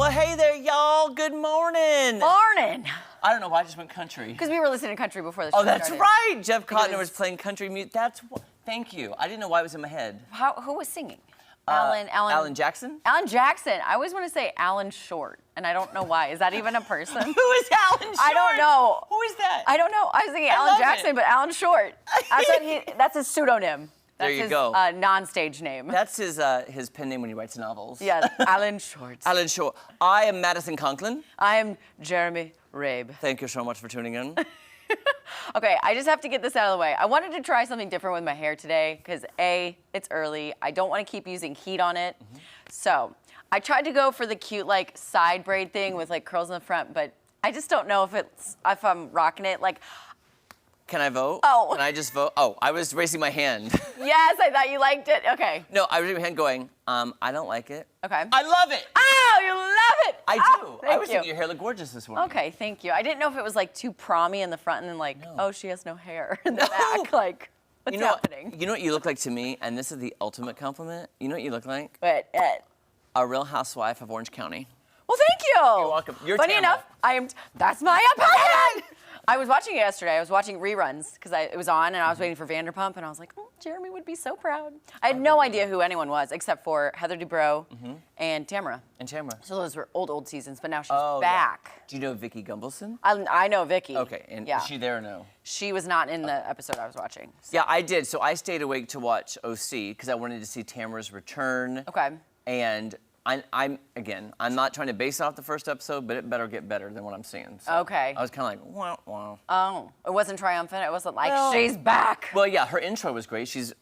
Well, hey there, y'all. Good morning. Morning. I don't know why I just went country. Because we were listening to country before the show that's started. right. Jeff Cotner was playing country music. Thank you. I didn't know why it was in my head. Who was singing? Alan Jackson? Alan Jackson. I always want to say Alan Short, and I don't know why. Is that even a person? Who is Alan Short? I don't know. Who is that? I don't know. I was thinking Alan Jackson, but Alan Short. That's his pseudonym. There you go. That's his non-stage name. That's his pen name when he writes novels. Yeah, Alan Short. Alan Short. I am Madison Conklin. I am Jeremy Rabe. Thank you so much for tuning in. Okay, I just have to get this out of the way. I wanted to try something different with my hair today because A, it's early. I don't want to keep using heat on it. Mm-hmm. So I tried to go for the cute like side braid thing with like curls in the front, but I just don't know if I'm rocking it. Like, can I vote? Oh. Can I just vote? Oh, I was raising my hand. Yes, I thought you liked it. Okay. No, I was raising my hand going, I don't like it. Okay. I love it. Oh, you love it. I do. Thank I was you. thinking your hair looked gorgeous this morning. Okay, thank you. I didn't know if it was like too promy in the front and then like, oh, she has no hair in the back. Like, what's happening? You know what you look like to me? And this is the ultimate compliment. You know what you look like? What? A Real Housewife of Orange County. Well, thank you. You're welcome. You're Funny Tamara. enough, that's my opinion. I was watching it yesterday. I was watching reruns because it was on, and I was waiting for Vanderpump, and I was like, oh, Jeremy would be so proud. I had no idea who anyone was except for Heather Dubrow and Tamara. So those were old seasons, but now she's back. Yeah. Do you know Vicky Gumbelson? I know Vicky. Okay, and is she there or no? She was not in the episode I was watching. So. Yeah, I did. So I stayed awake to watch OC because I wanted to see Tamara's return. Okay. And I'm not trying to base it off the first episode, but it better get better than what I'm seeing. So okay. I was kind of like, wow, wow. Oh, it wasn't triumphant. It wasn't like she's back. Well, yeah, her intro was great. She's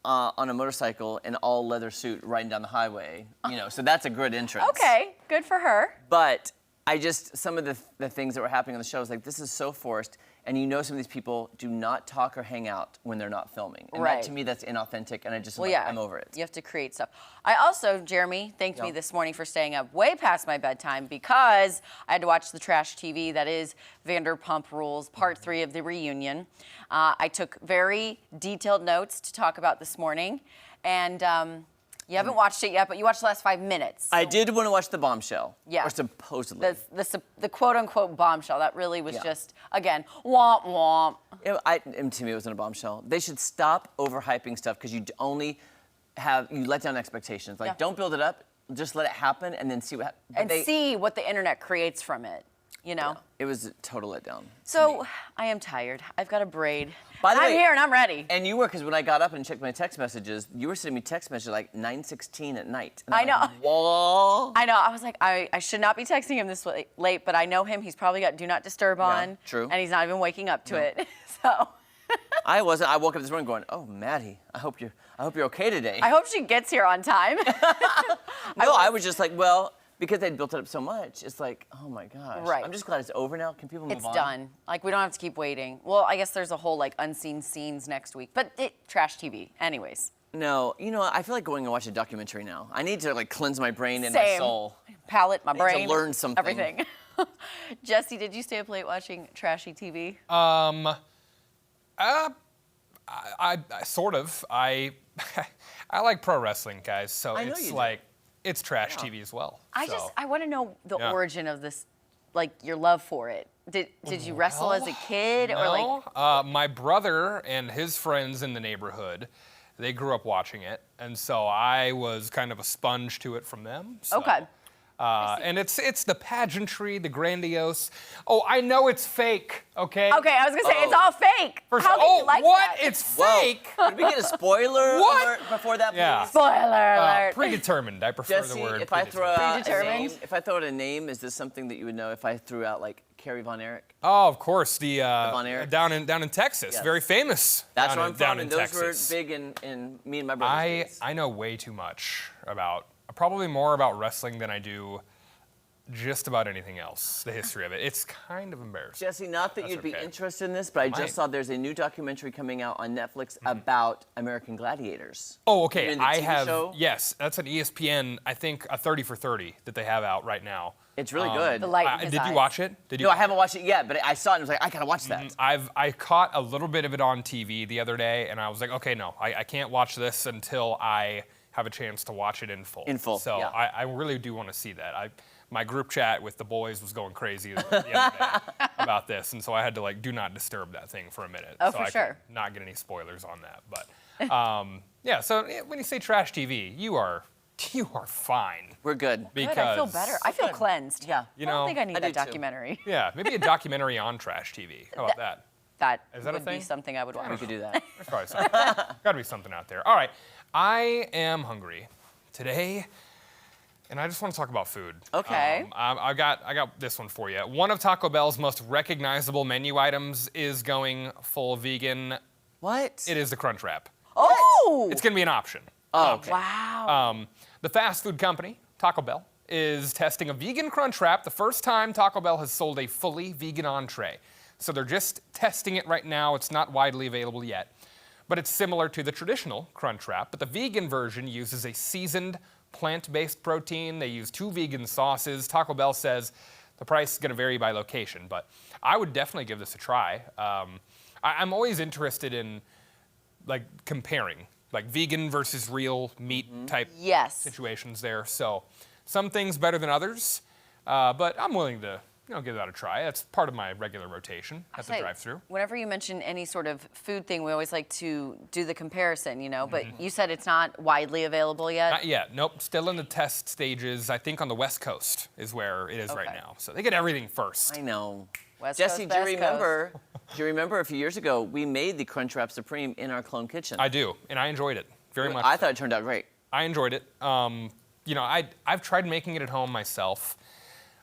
on a motorcycle in all leather suit riding down the highway. You know, so that's a good entrance. Okay, good for her. But some of the things that were happening on the show, I was like, this is so forced. And you know some of these people do not talk or hang out when they're not filming. And that, to me, that's inauthentic, and I'm over it. You have to create stuff. I also, Jeremy, thanked me this morning for staying up way past my bedtime because I had to watch the trash TV that is Vanderpump Rules, Part 3 of the reunion. I took very detailed notes to talk about this morning, and you haven't watched it yet, but you watched the last 5 minutes. I did want to watch the bombshell. Yeah. Or supposedly. The quote-unquote bombshell. That really was just, again, womp womp. And to me, it wasn't a bombshell. They should stop overhyping stuff because you let down expectations. Like, don't build it up. Just let it happen and then see what happens. And see what the internet creates from it, you know? Yeah, it was a total letdown. So, I am tired. I've got a braid. By the way, I'm here and I'm ready. And you were, because when I got up and checked my text messages, you were sending me text messages like 9:16 at night. And I know. Like, whoa. I know. I was like, I should not be texting him this late, but I know him. He's probably got Do Not Disturb on. True. And he's not even waking up to it. So. I wasn't. I woke up this morning going, oh, Maddie, I hope you're okay today. I hope she gets here on time. No, I was just like, well, because they'd built it up so much, it's like, oh my gosh. Right. I'm just glad it's over now. Can people move on? It's done. Like, we don't have to keep waiting. Well, I guess there's a whole, like, unseen scenes next week. But trash TV. Anyways. No, I feel like going and watch a documentary now. I need to, like, cleanse my brain and my soul. Palate, my brain. I need to learn something. Everything. Jesse, did you stay up late watching trashy TV? I sort of. I like pro wrestling, guys, so it's like, it's trash TV as well. I want to know the origin of this, like, your love for it. Did you wrestle as a kid? No. Or like? My brother and his friends in the neighborhood, they grew up watching it, and so I was kind of a sponge to it from them. So. Okay. And it's the pageantry, the grandiose. Oh, I know it's fake, okay? Okay, I was gonna say it's all fake. How can you like what? that? It's fake? Did we get a spoiler alert before that, please? Yeah. Spoiler alert. Predetermined. I prefer Jesse, the word if I throw out Predetermined? a name, is this something that you would know if I threw out like Carrie Von Erich? Oh, of course, the Von Erich? down in Texas, very famous. That's where I'm down from, in and those Texas. were big in me and my brother's days. I know way too much about, probably more about wrestling than I do just about anything else, the history of it. It's kind of embarrassing. Jesse, not that you'd be interested in this, but I just saw there's a new documentary coming out on Netflix about American Gladiators. Oh, okay. You know, the TV show? Yes, that's an ESPN, I think, a 30 for 30 that they have out right now. It's really good. The light in his did you eyes. watch it? No, I haven't watched it yet, but I saw it and was like, I gotta watch that. I caught a little bit of it on TV the other day, and I was like, okay, no, I can't watch this until I have a chance to watch it in full. In full, So yeah. I really do want to see that. my group chat with the boys was going crazy the other day about this, and so I had to like do not disturb that thing for a minute. Oh, so for I sure. could not get any spoilers on that. But yeah, so when you say trash TV, you are fine. We're good. Because, Good, I feel better. I feel cleansed. Yeah. You I don't know, think I need I that do too. documentary. Yeah, maybe a documentary on trash TV. How about that? That Is that a would be thing? something I would watch. We could do that. There's probably something. Got to be something out there. All right, I am hungry today, and I just want to talk about food. Okay. I got this one for you. One of Taco Bell's most recognizable menu items is going full vegan. What? It is the Crunch Wrap. Oh! It's going to be an option. Oh, okay. Wow. The fast food company, Taco Bell, is testing a vegan Crunch Wrap, the first time Taco Bell has sold a fully vegan entree. So they're just testing it right now. It's not widely available yet. But it's similar to the traditional Crunch Wrap, but the vegan version uses a seasoned plant-based protein. They use 2 vegan sauces. Taco Bell says the price is going to vary by location, but I would definitely give this a try. I'm always interested in like comparing like vegan versus real meat type Yes. situations there. So some things better than others, but I'm willing to give that a try. That's part of my regular rotation at the drive-thru. Whenever you mention any sort of food thing, we always like to do the comparison, but you said it's not widely available yet? Not yet. Nope. Still in the test stages. I think on the West Coast is where it is right now. So they get everything first. I know. West Jesse, Coast, do you Best remember? Do you remember a few years ago we made the Crunch Wrap Supreme in our clone kitchen? I do, and I enjoyed it very much. I thought it turned out great. I enjoyed it. I've tried making it at home myself.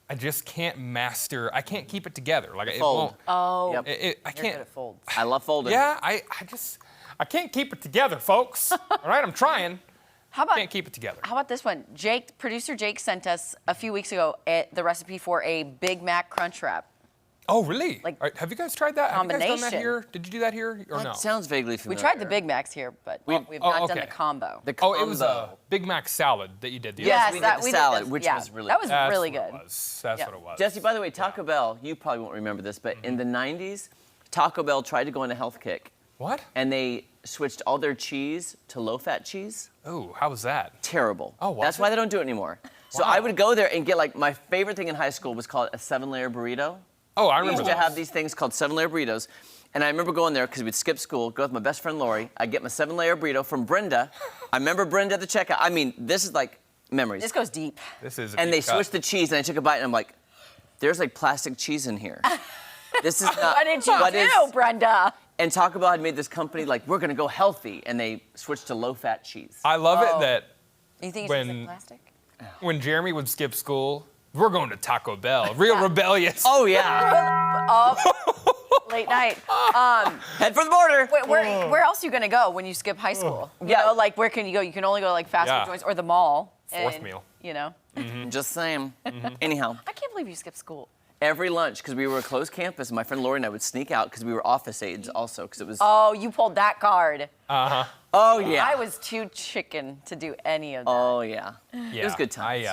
I just can't master. I can't keep it together. Like it Fold. won't. Oh, Yep. I you're can't. good at folds. I love folding. Yeah, I can't keep it together, folks. All right, I'm trying. How about Can't keep it together. How about this one? Producer Jake sent us a few weeks ago the recipe for a Big Mac Crunch Wrap. Oh, really? Like, All right, have you guys tried that? Have you guys done that combination. here? Did you do that here or That no? sounds vaguely We familiar. tried the Big Macs here, but we've not done okay. the combo. The Oh, it was a combo. Big Mac salad that you did the Yes, other we day. did the we salad, this. which Yeah, was really that was good. That's really what good. It was. That's Yeah. what it was. Jesse, by the way, Taco Bell, you probably won't remember this, but in the 90s, Taco Bell tried to go on a health kick, What? and they switched all their cheese to low-fat cheese. Oh, how was that? Terrible. Oh, was That's it? why they don't do it anymore. So Wow. I would go there and get, like, my favorite thing in high school was called a 7-layer burrito. Oh, I We remember used to those. have these things called 7-layer burritos. And I remember going there because we'd skip school, go with my best friend Lori. I'd get my 7-layer burrito from Brenda. I remember Brenda at the checkout. I mean, this is like memories. This goes deep. This is. And they deep cut. switched the cheese, and I took a bite, and I'm like, there's like plastic cheese in here. This is not. What did you what do, is- Brenda? And Taco Bell had made this company like, we're gonna go healthy, and they switched to low-fat cheese. I love Oh. it that You think it's When- just plastic? when Jeremy would skip school, we're going to Taco Bell. Real rebellious. Oh yeah, Late night. head for the border. Wait, where else are you gonna go when you skip high school? You Yeah. know, like where can you go? You can only go to like fast Yeah. food joints or the mall. Fourth and, meal. You know. Just saying. Anyhow, I can't believe you skipped school. every lunch, because we were a closed campus, my friend Lori and I would sneak out because we were office aides also, because it was. Oh, you pulled that card. Oh yeah. I was too chicken to do any of that. Oh yeah. Yeah, It was good times.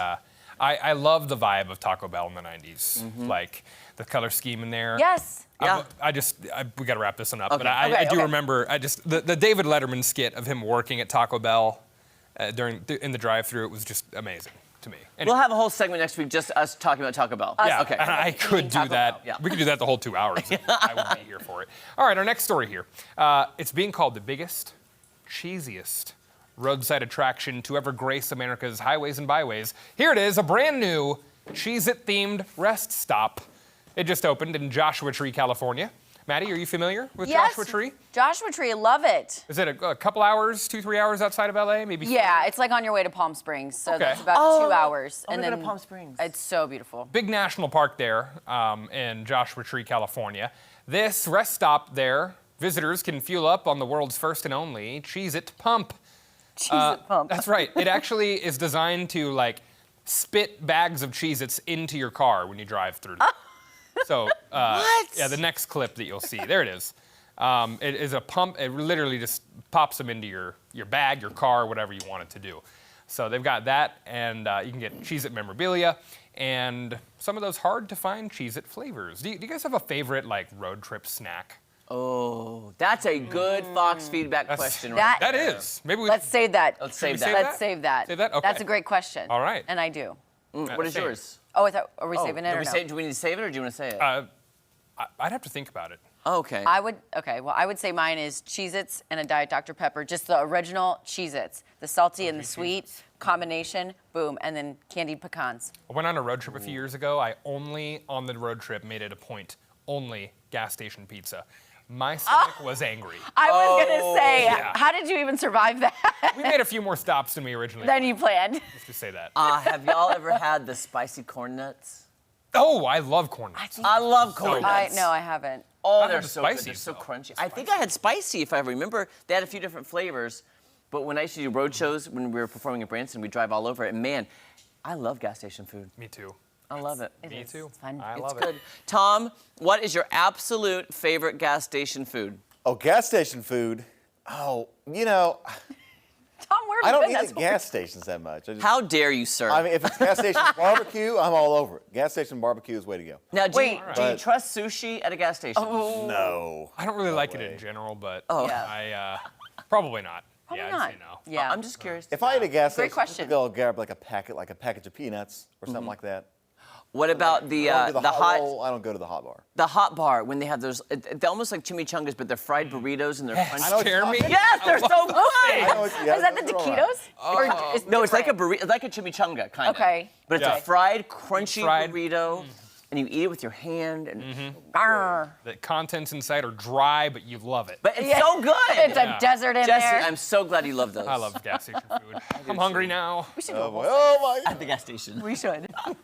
I love the vibe of Taco Bell in the 90s. Like the color scheme in there. Yes. Yeah. We got to wrap this one up. Okay. But I do Okay. remember, the David Letterman skit of him working at Taco Bell in the drive-thru, it was just amazing to me. We'll have a whole segment next week just us talking about Taco Bell. Yeah, Okay. and I could do Taco that. Bell. Yeah. We could do that the whole 2 hours. I would be here for it. All right, our next story here. It's being called the biggest, cheesiest roadside attraction to ever grace America's highways and byways. Here it is, a brand new Cheez-It themed rest stop. It just opened in Joshua Tree, California. Maddie, are you familiar with Yes. Joshua Tree? Joshua Tree, love it. Is it a couple hours, 2-3 hours outside of LA? Maybe. Yeah, it's like on your way to Palm Springs, so Okay. that's about 2 hours. I'm gonna go to Palm Springs. It's so beautiful. Big national park there in Joshua Tree, California. This rest stop there, visitors can fuel up on the world's first and only Cheez-It pump. Cheez-It pump. That's right. It actually is designed to like spit bags of Cheez-Its into your car when you drive through. So yeah, the next clip that you'll see, there it is. It is a pump. It literally just pops them into your bag, your car, whatever you want it to do. So they've got that, and you can get Cheez-It memorabilia and some of those hard-to-find Cheez-It flavors. Do you guys have a favorite like road trip snack? Oh, that's a good Fox feedback question, right? That is. Maybe we. Let's save that. Let's save we that. save Let's save that. Save that? Okay. That's a great question. All right. And I do. What is same. yours? Oh, I thought, are we saving it or no? Do we need to save it or do you want to say it? I'd have to think about it. Oh, okay. I would say mine is Cheez-Its and a Diet Dr. Pepper, just the original Cheez-Its. The salty and the sweet combination, boom, and then candied pecans. I went on a road trip a few years ago. I only, on the road trip, made it a point, only gas station pizza. My stomach was angry. I was gonna say, yeah. how did you even survive that? We made a few more stops than we originally Than you planned. Let's just say that. Have y'all ever had the spicy corn nuts? Oh, I love corn nuts. I love corn So nuts. No, I haven't. Oh, Not they're the so good. spicy, They're so though. crunchy. I think I had spicy, if I remember. They had a few different flavors. But when I used to do road shows, when we were performing in Branson, we'd drive all over it. And man, I love gas station food. Me too. I love it. Me too. It's fun. I It's love good. it. Tom, what is your absolute favorite gas station food? Oh, gas station food. Oh, you know, Tom, where I have you don't been? eat That's at gas stations that much. How dare you, sir? I mean, if it's gas station barbecue, I'm all over it. Gas station barbecue is the way to go. now, do you But- trust sushi at a gas station? No. I don't really like it in general, but Yeah. I probably not. Probably yeah, not. I'd say no. Yeah. I'm just curious. If I eat a gas Great station, question. I'll grab like a package of peanuts or something like that. What about the I don't do the hot roll, I don't go to the hot bar. the hot bar when they have those? They're almost like chimichangas, but they're fried burritos and they're Yes, crunchy. I know what you're Jeremy. talking- Yes, they're so good. I know yeah, Is that the those are all right. taquitos? Or is No, it's like a different? burrito, like a chimichanga kind of. Okay. But it's Yeah. a fried, crunchy Fried. burrito, and you eat it with your hand. And Arr. The contents inside are dry, but you love it. but it's Yeah. so good. It's a desert in Jesse, there. I'm so glad you love those. I love gas station food. I'm hungry now. We should do a Oh, whole boy. Oh my at the gas station. We should.